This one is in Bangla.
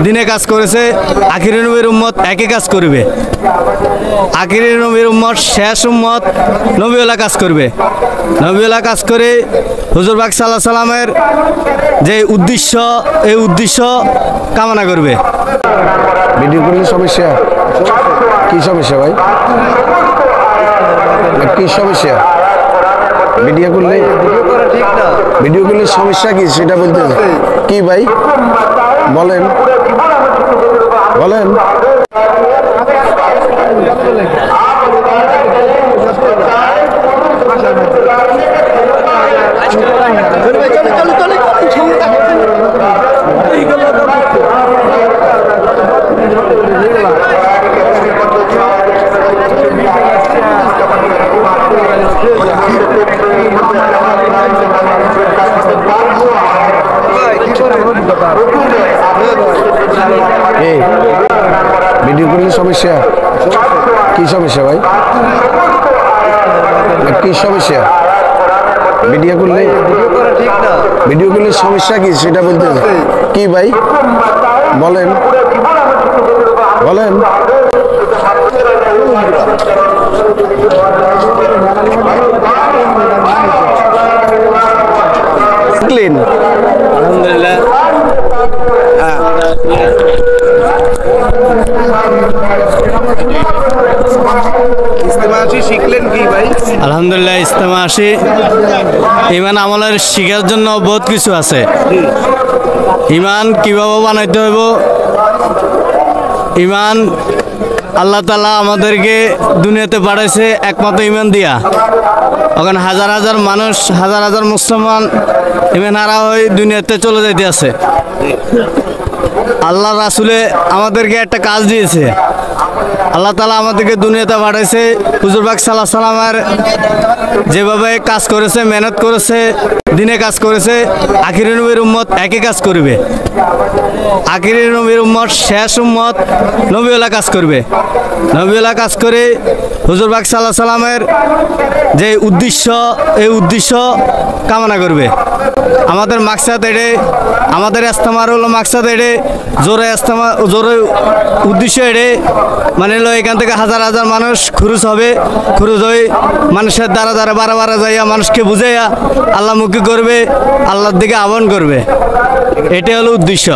দিনে কাজ করেছে, আখিরি নবীর উম্মত একই কাজ করবে। আখিরি নবীর উম্মত শেষ উম্মত নবীওয়ালা কাজ করবে। নবীওয়ালা কাজ করে হুজুর পাক সাল্লাল্লাহু আলাইহি সাল্লামের যে উদ্দেশ্য, এই উদ্দেশ্য কামনা করবে। ভিডিও করলে সমস্যা কি সমস্যা ভাই? কি সমস্যা? ভিডিও করলে ভিডিও করলে সমস্যা কি সেটা বলতে কি ভাই বলেন বলেন। ভিডিও করলে সমস্যা কি সমস্যা ভাই? কি সমস্যা? ভিডিও করলে সমস্যা কি সেটা বলতে কি ভাই বলেন বলেন। ক্লিন আলহামদুলিল্লাহ। শিখলেন কি ভাই? আলহামদুলিল্লাহ, ইস্তেমা আসি ইমান আমলের শিখার জন্য বহুত কিছু আছে। ইমান কিভাবে বানাইতে হইব, ইমান আল্লাহ তাআলা আমাদেরকে দুনিয়াতে পাঠাইছে একমাত্র ইমান দিয়া। ওখানে হাজার হাজার মানুষ, হাজার হাজার মুসলমান ইমান হারা হয়ে দুনিয়াতে চলে যাইতে আছে। আল্লাহ রাসূলে আমাদেরকে একটা কাজ দিয়েছে। আল্লাহ তাআলা আমাদেরকে দুনিয়াতে পাঠাইছে। হুজুর পাক সাল্লাল্লাহু আলাইহি সাল্লামের যেভাবে কাজ করেছে, মেহনত করেছে, দিনে কাজ করেছে, আখিরি নবীর উম্মত একই কাজ করবে। আখিরি নবীর উম্মত শেষ উম্মত নবীওয়ালা কাজ করবে। নবীওয়ালা কাজ করে হুজুর পাক সাল্লাল্লাহু আলাইহি সাল্লামের যে উদ্দেশ্য, এই উদ্দেশ্য কামনা করবে। আমাদের মাকসাদ এড়ে, আমাদের ইস্তেমার হলো মাকসাদ এড়ে, জোরে ইস্তেমা, জোরে উদ্দেশ্য এড়ে মানে হলো এখান থেকে হাজার হাজার মানুষ খুরুজ হবে। খুরুজ হয়ে মানুষের দ্বারা দ্বারা বারা বারা যাইয়া মানুষকে বুঝাইয়া আল্লাহমুখী করবে, আল্লাহর দিকে আহ্বান করবে। এটাই হলো উদ্দেশ্য।